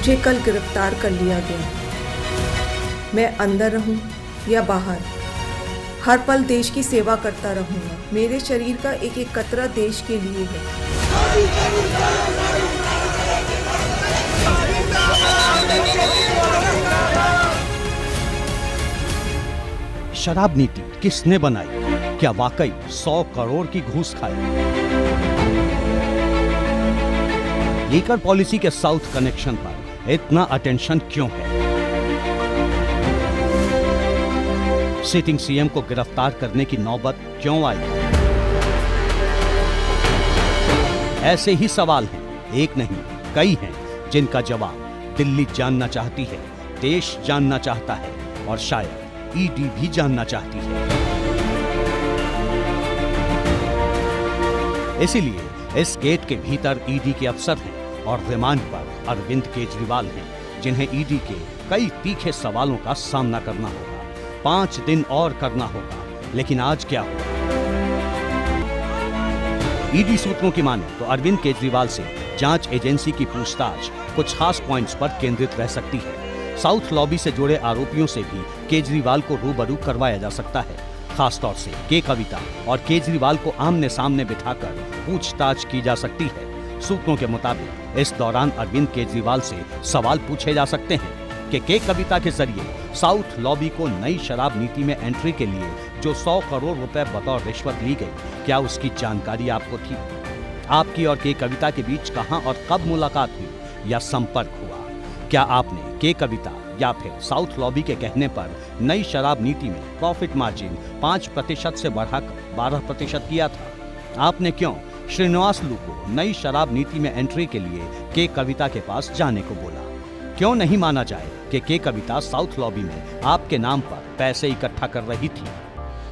मुझे कल गिरफ्तार कर लिया गया। मैं अंदर रहूं या बाहर, हर पल देश की सेवा करता रहूंगा। मेरे शरीर का एक एक कतरा देश के लिए है। शराब नीति किसने बनाई? क्या वाकई 100 करोड़ की घूस खाई? लीकर पॉलिसी के साउथ कनेक्शन पर इतना अटेंशन क्यों है? सिटिंग सीएम को गिरफ्तार करने की नौबत क्यों आई? ऐसे ही सवाल हैं, एक नहीं कई हैं, जिनका जवाब दिल्ली जानना चाहती है, देश जानना चाहता है और शायद ईडी भी जानना चाहती है। इसीलिए इस गेट के भीतर ईडी के अफसर हैं और रिमांड पर अरविंद केजरीवाल हैं, जिन्हें ईडी के कई तीखे सवालों का सामना करना होगा। 5 दिन और करना होगा, लेकिन आज क्या होगा? ईडी सूत्रों की माने तो अरविंद केजरीवाल से जांच एजेंसी की पूछताछ कुछ खास पॉइंट्स पर केंद्रित रह सकती है। साउथ लॉबी से जुड़े आरोपियों से भी केजरीवाल को रूबरू करवाया जा सकता है। खासतौर से के कविता और केजरीवाल को आमने सामने बिठाकर पूछताछ की जा सकती है। सूत्रों के मुताबिक इस दौरान अरविंद केजरीवाल से सवाल पूछे जा सकते हैं कि के कविता के जरिए साउथ लॉबी को नई शराब नीति में एंट्री के लिए जो 100 करोड़ रुपए बतौर रिश्वत ली गई, क्या उसकी जानकारी आपको थी? आपकी और के कविता के बीच कहां और कब मुलाकात हुई या संपर्क हुआ? क्या आपने के कविता या फिर साउथ लॉबी के कहने पर नई शराब नीति में प्रॉफिट मार्जिन 5% से बढ़ाकर 12% किया था? आपने क्यों श्रीनिवास लू को नई शराब नीति में एंट्री के लिए के कविता के पास जाने को बोला? क्यों नहीं माना जाए कि के कविता साउथ लॉबी में आपके नाम पर पैसे इकट्ठा कर रही थी?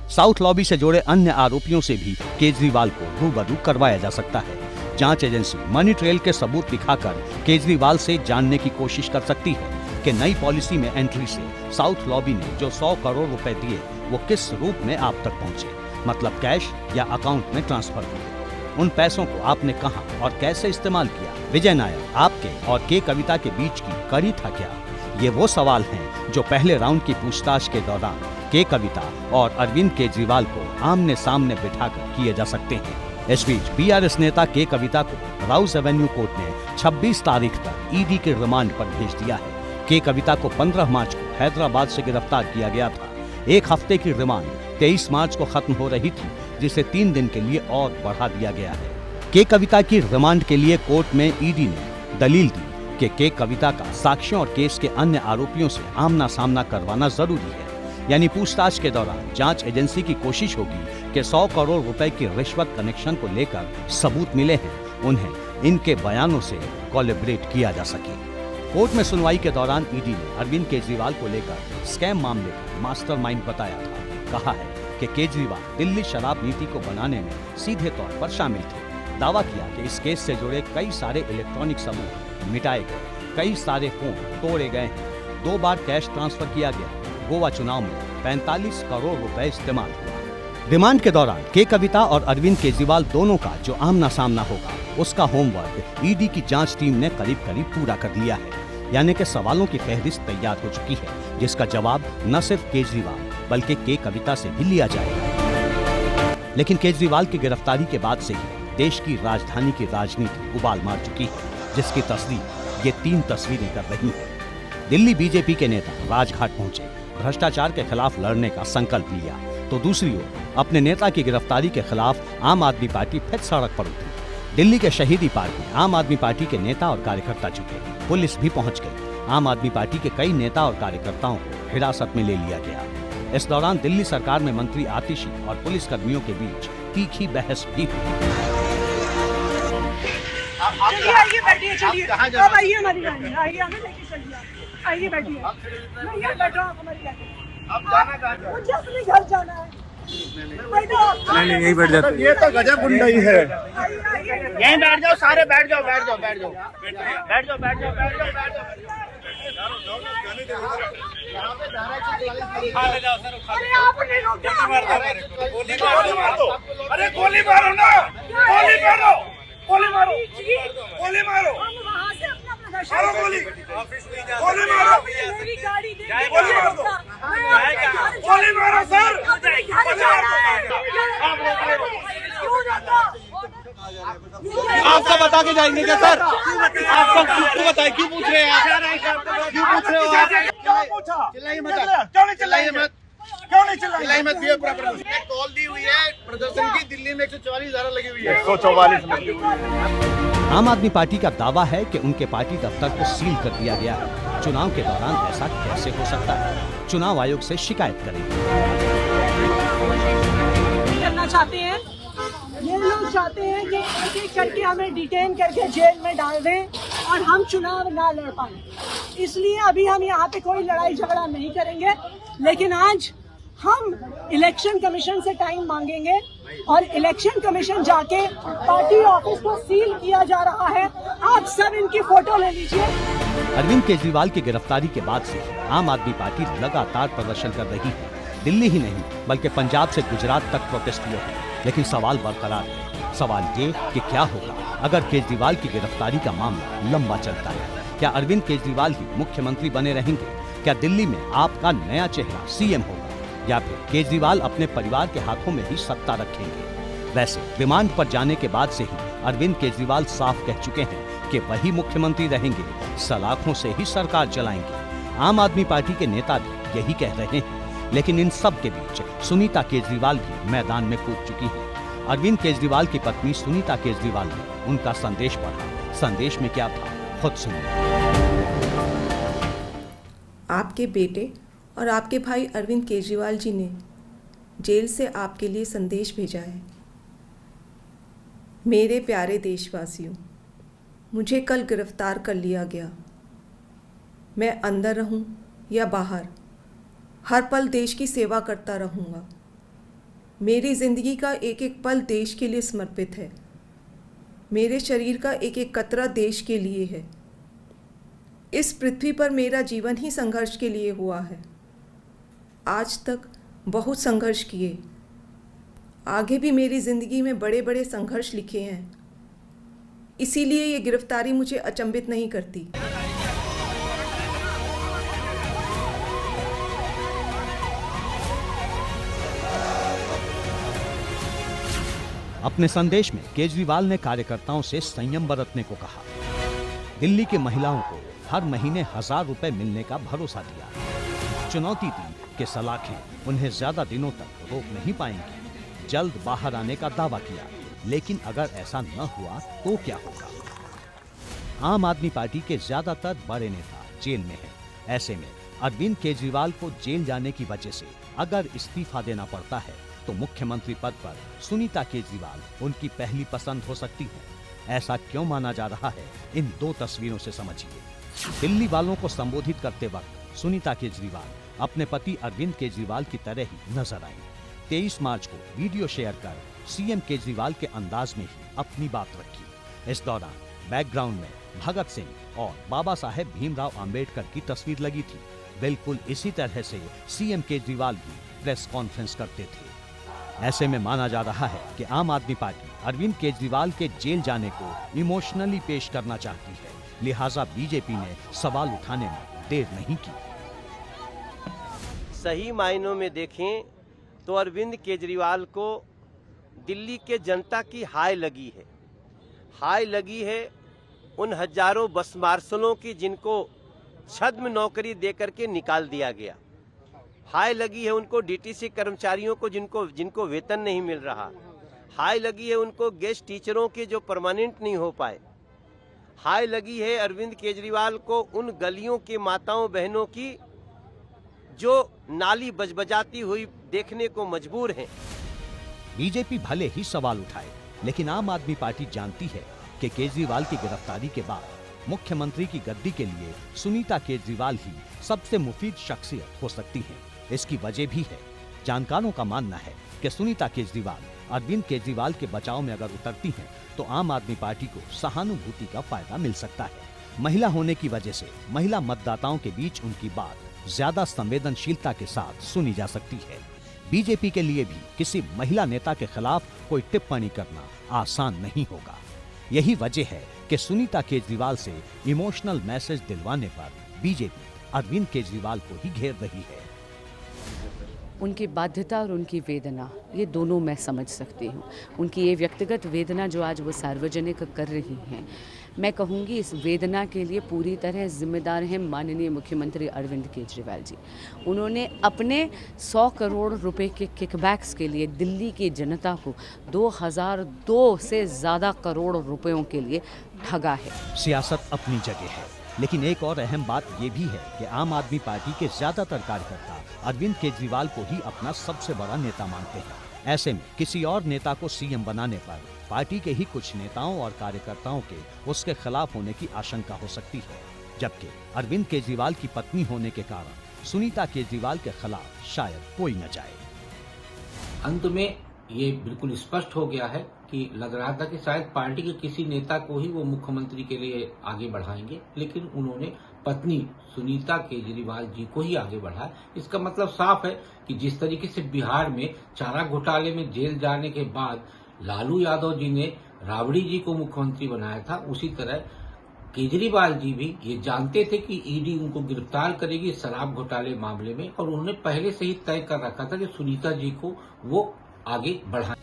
साउथ लॉबी से जुड़े अन्य आरोपियों से भी केजरीवाल को रूबरू करवाया जा सकता है। जांच एजेंसी मनी ट्रेल के सबूत दिखाकर केजरीवाल से जानने की कोशिश कर सकती है कि नई पॉलिसी में एंट्री से साउथ लॉबी ने जो 100 करोड़ रुपए दिए वो किस रूप में आप तक पहुंचे, मतलब कैश या अकाउंट में ट्रांसफर हुए। उन पैसों को आपने कहां और कैसे इस्तेमाल किया? विजय नायर, आपके और के कविता के बीच की कड़ी था क्या? ये वो सवाल हैं जो पहले राउंड की पूछताछ के दौरान के कविता और अरविंद केजरीवाल को आमने सामने बिठाकर किए जा सकते हैं। इस बीच बीआरएस नेता के कविता को राउस एवेन्यू कोर्ट ने 26 तारीख तक ईडी के रिमांड पर भेज दिया है। के कविता को 15 मार्च को हैदराबाद से गिरफ्तार किया गया था। एक हफ्ते की रिमांड 23 मार्च को खत्म हो रही थी, जिसे 3 दिन के लिए और बढ़ा दिया गया है। के कविता की रिमांड के लिए कोर्ट में ईडी ने दलील दी कि के कविता का साक्ष्यों और केस के अन्य आरोपियों से आमना सामना करवाना जरूरी है। यानी पूछताछ के दौरान जांच एजेंसी की कोशिश होगी कि 100 करोड़ रुपए की रिश्वत कनेक्शन को लेकर सबूत मिले हैं, उन्हें इनके बयानों से कोलैबोरेट किया जा सके। कोर्ट में सुनवाई के दौरान ईडी ने अरविंद केजरीवाल को लेकर स्कैम मामले को मास्टरमाइंड बताया था। कहा है कि केजरीवाल दिल्ली शराब नीति को बनाने में सीधे तौर पर शामिल थे। दावा किया कि इस केस से जुड़े कई सारे इलेक्ट्रॉनिक सबूत मिटाए गए, कई सारे फोन तोड़े गए हैं, 2 बार कैश ट्रांसफर किया गया, गोवा चुनाव में 45 करोड़ रुपए इस्तेमाल हुआ। रिमांड के दौरान के कविता और अरविंद केजरीवाल दोनों का जो आमना सामना होगा, उसका होमवर्क ईडी की जांच टीम ने करीब करीब पूरा कर लिया है। यानी कि सवालों की फहरिस्त तैयार हो चुकी है, जिसका जवाब न सिर्फ केजरीवाल बल्कि के कविता से भी लिया जाएगा। लेकिन केजरीवाल की गिरफ्तारी के बाद से ही देश की राजधानी की राजनीति उबाल मार चुकी है, जिसकी तस्वीर ये 3 तस्वीरें कर रही हैं। दिल्ली बीजेपी के नेता राजघाट पहुंचे, भ्रष्टाचार के खिलाफ लड़ने का संकल्प लिया, तो दूसरी ओर अपने नेता की गिरफ्तारी के खिलाफ आम आदमी पार्टी फिर सड़क पर उतरी। दिल्ली के शहीदी पार्क में आम आदमी पार्टी के नेता और कार्यकर्ता जुटे, पुलिस भी पहुंच गई। आम आदमी पार्टी के कई नेता और कार्यकर्ताओं को हिरासत में ले लिया गया। इस दौरान दिल्ली सरकार में मंत्री आतिशी और पुलिस कर्मियों के बीच तीखी बहस भी हुई। आइए बैठिए, चलिए अब आइए हमारी गाड़ी, आइए हमें लेके चलिए, आइए बैठिए, मैं बैठो आप हमारी गाड़ी। आप जाना कहाँ है? मुझे अपने घर जाना है। नहीं यही बैठ जाते। ये तो गजब गुंडाई है। यहीं बैठ जाओ, सारे बैठ जाओ, बैठ जाओ, बैठ जाओ, बैठ जाओ, बैठ जाओ, बैठ जाओ, बैठ जाओ। अरे आपने रोका, अरे गोली मारो ना, गोली मारो, गोली मारो, गोली मारो, हम वहाँ से अपना मारो गोली। आपका बता के जाएंगे क्या सर? आपका क्यों बताए, क्यों पूछ रहे हैं आप? क्यों पूछ रहे हो आप? क्यों पूछा? चिल्लाइए मत, क्यों नहीं चिल्लाएंगे? क्यों नहीं चिल्लाएंगे? चिल्लाइए मत, दिए प्रॉपर कॉल दी हुई है प्रदर्शन की। दिल्ली में 144 धारा लगी हुई है। 144 लगी हुई है। आम आदमी पार्टी का दावा है कि उनके पार्टी दफ्तर को सील कर दिया गया है। चुनाव के दौरान ऐसा कैसे हो सकता है? चुनाव आयोग से शिकायत करेंगे। करना चाहते हैं, ये लोग चाहते हैं कि एक एक करके हमें डिटेन करके जेल में डाल दें और हम चुनाव ना लड़ पाए। इसलिए अभी हम यहाँ पे कोई लड़ाई झगड़ा नहीं करेंगे, लेकिन आज हम इलेक्शन कमीशन से टाइम मांगेंगे और इलेक्शन कमीशन जाके पार्टी ऑफिस को सील किया जा रहा है। आप सब इनकी फोटो ले लीजिए। अरविंद केजरीवाल की गिरफ्तारी के बाद से आम आदमी पार्टी लगातार प्रदर्शन कर रही है। दिल्ली ही नहीं बल्कि पंजाब से गुजरात तक प्रोटेस्ट हुए हैं, लेकिन सवाल बरकरार है। सवाल ये कि क्या होगा अगर केजरीवाल की गिरफ्तारी का मामला लंबा चलता है? क्या अरविंद केजरीवाल ही मुख्यमंत्री बने रहेंगे? क्या दिल्ली में आपका नया चेहरा सीएम होगा, या फिर केजरीवाल अपने परिवार के हाथों में ही सत्ता रखेंगे? वैसे रिमांड पर जाने के बाद से ही अरविंद केजरीवाल साफ कह चुके हैं कि वही मुख्यमंत्री रहेंगे, सलाखों से ही सरकार चलाएंगे। आम आदमी पार्टी के नेता भी यही कह रहे हैं, लेकिन इन सब के बीच सुनीता केजरीवाल भी मैदान में कूद चुकी हैं। अरविंद केजरीवाल की पत्नी सुनीता केजरीवाल ने उनका संदेश पढ़ा। संदेश में क्या था, खुद सुनिए। आपके बेटे और आपके भाई अरविंद केजरीवाल जी ने जेल से आपके लिए संदेश भेजा है। मेरे प्यारे देशवासियों, मुझे कल गिरफ्तार कर लिया गया। मैं अंदर रहूं या बाहर, हर पल देश की सेवा करता रहूंगा। मेरी ज़िंदगी का एक एक पल देश के लिए समर्पित है। मेरे शरीर का एक एक कतरा देश के लिए है। इस पृथ्वी पर मेरा जीवन ही संघर्ष के लिए हुआ है। आज तक बहुत संघर्ष किए, आगे भी मेरी ज़िंदगी में बड़े बड़े संघर्ष लिखे हैं। इसीलिए ये गिरफ्तारी मुझे अचंभित नहीं करती। अपने संदेश में केजरीवाल ने कार्यकर्ताओं से संयम बरतने को कहा। दिल्ली की महिलाओं को हर महीने 1000 रुपए मिलने का भरोसा दिया। चुनौती दी कि सलाखें उन्हें ज्यादा दिनों तक रोक नहीं पाएंगी। जल्द बाहर आने का दावा किया, लेकिन अगर ऐसा न हुआ तो क्या होगा? आम आदमी पार्टी के ज्यादातर बड़े नेता जेल में हैं। ऐसे में अरविंद केजरीवाल को जेल जाने की वजह से अगर इस्तीफा देना पड़ता है तो मुख्यमंत्री पद पर सुनीता केजरीवाल उनकी पहली पसंद हो सकती है। ऐसा क्यों माना जा रहा है, इन दो तस्वीरों से समझिए। दिल्ली वालों को संबोधित करते वक्त सुनीता केजरीवाल अपने पति अरविंद केजरीवाल की तरह ही नजर आई। 23 मार्च को वीडियो शेयर कर सीएम केजरीवाल के अंदाज में ही अपनी बात रखी। इस दौरान बैकग्राउंड में भगत सिंह और बाबा साहेब भीमराव अंबेडकर की तस्वीर लगी थी। बिल्कुल इसी तरह से सीएम केजरीवाल भी प्रेस कॉन्फ्रेंस करते थे। ऐसे में माना जा रहा है कि आम आदमी पार्टी अरविंद केजरीवाल के जेल जाने को इमोशनली पेश करना चाहती है, लिहाजा बीजेपी ने सवाल उठाने में देर नहीं की। सही मायनों में देखें तो अरविंद केजरीवाल को दिल्ली के जनता की हाय लगी है। हाय लगी है उन हजारों बस मार्शलों की जिनको छद्म नौकरी देकर के निकाल दिया गया। हाय लगी है उनको डीटीसी कर्मचारियों को जिनको वेतन नहीं मिल रहा। हाय लगी है उनको गेस्ट टीचरों के जो परमानेंट नहीं हो पाए। हाय लगी है अरविंद केजरीवाल को उन गलियों के माताओं बहनों की जो नाली बजबजाती हुई देखने को मजबूर हैं। बीजेपी भले ही सवाल उठाए, लेकिन आम आदमी पार्टी जानती है कि केजरीवाल की गिरफ्तारी के बाद मुख्यमंत्री की गद्दी के लिए सुनीता केजरीवाल ही सबसे मुफीद शख्सियत हो सकती हैं। इसकी वजह भी है। जानकारों का मानना है कि सुनीता केजरीवाल अरविंद केजरीवाल के बचाव में अगर उतरती हैं, तो आम आदमी पार्टी को सहानुभूति का फायदा मिल सकता है। महिला होने की वजह से महिला मतदाताओं के बीच उनकी बात ज्यादा संवेदनशीलता के साथ सुनी जा सकती है। बीजेपी के लिए भी किसी महिला नेता के खिलाफ कोई टिप्पणी करना आसान नहीं होगा। यही वजह है कि सुनीता केजरीवाल से इमोशनल मैसेज दिलवाने पर बीजेपी अरविंद केजरीवाल को ही घेर रही है। उनकी बाध्यता और उनकी वेदना, ये दोनों मैं समझ सकती हूँ। उनकी ये व्यक्तिगत वेदना जो आज वो सार्वजनिक कर रही हैं, मैं कहूँगी इस वेदना के लिए पूरी तरह जिम्मेदार हैं माननीय मुख्यमंत्री अरविंद केजरीवाल जी। उन्होंने अपने 100 करोड़ रुपए के किकबैक्स के लिए दिल्ली की जनता को 2002 से ज़्यादा करोड़ रुपयों के लिए ठगा है। सियासत अपनी जगह है, लेकिन एक और अहम बात ये भी है कि आम आदमी पार्टी के ज्यादातर कार्यकर्ता अरविंद केजरीवाल को ही अपना सबसे बड़ा नेता मानते हैं। ऐसे में किसी और नेता को सीएम बनाने पर पार्टी के ही कुछ नेताओं और कार्यकर्ताओं के उसके खिलाफ होने की आशंका हो सकती है, जबकि अरविंद केजरीवाल की पत्नी होने के कारण सुनीता केजरीवाल के खिलाफ शायद कोई न जाए। अंत में ये बिल्कुल स्पष्ट हो गया है कि लग रहा था कि शायद पार्टी के किसी नेता को ही वो मुख्यमंत्री के लिए आगे बढ़ाएंगे, लेकिन उन्होंने पत्नी सुनीता केजरीवाल जी को ही आगे बढ़ाया। इसका मतलब साफ है कि जिस तरीके से बिहार में चारा घोटाले में जेल जाने के बाद लालू यादव जी ने राबड़ी जी को मुख्यमंत्री बनाया था, उसी तरह केजरीवाल जी भी ये जानते थे कि ईडी उनको गिरफ्तार करेगी शराब घोटाले मामले में, और उन्होंने पहले से ही तय कर रखा था कि सुनीता जी को वो आगे बढ़ाएं।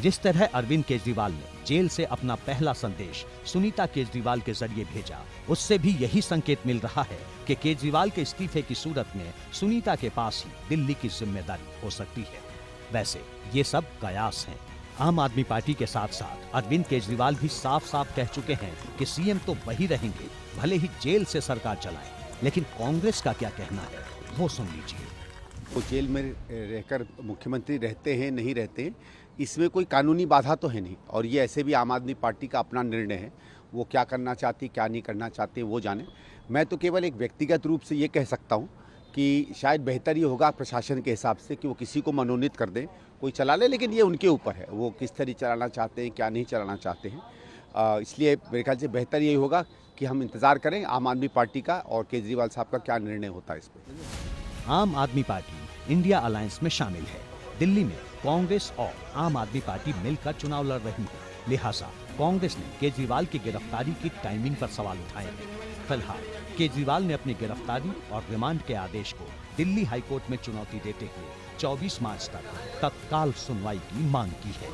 जिस तरह अरविंद केजरीवाल ने जेल से अपना पहला संदेश सुनीता केजरीवाल के जरिए भेजा, उससे भी यही संकेत मिल रहा है कि केजरीवाल के इस्तीफे की सूरत में सुनीता के पास ही दिल्ली की जिम्मेदारी हो सकती है। वैसे ये सब कयास हैं। आम आदमी पार्टी के साथ साथ अरविंद केजरीवाल भी साफ साफ कह चुके हैं कि सीएम तो वही रहेंगे, भले ही जेल से सरकार चलाएं। लेकिन कांग्रेस का क्या कहना है, वो सुन लीजिए। वो जेल में रहकर मुख्यमंत्री रहते हैं नहीं रहते हैं, इसमें कोई कानूनी बाधा तो है नहीं, और ये ऐसे भी आम आदमी पार्टी का अपना निर्णय है। वो क्या करना चाहती क्या नहीं करना चाहते वो जाने। मैं तो केवल एक व्यक्तिगत रूप से ये कह सकता हूँ कि शायद बेहतर ये होगा प्रशासन के हिसाब से कि वो किसी को मनोनीत कर दें, कोई चला ले, लेकिन ये उनके ऊपर है वो किस तरह चलाना चाहते हैं क्या नहीं चलाना चाहते हैं। इसलिए मेरे ख्याल से बेहतर यही होगा कि हम इंतज़ार करें आम आदमी पार्टी का और केजरीवाल साहब का क्या निर्णय होता है इस पर। आम आदमी पार्टी इंडिया अलायंस में शामिल है। दिल्ली में कांग्रेस और आम आदमी पार्टी मिलकर चुनाव लड़ रही है, लिहाजा कांग्रेस ने केजरीवाल की गिरफ्तारी की टाइमिंग पर सवाल उठाए हैं। फिलहाल केजरीवाल ने अपनी गिरफ्तारी और रिमांड के आदेश को दिल्ली हाईकोर्ट में चुनौती देते हुए 24 मार्च तक तत्काल सुनवाई की मांग की है।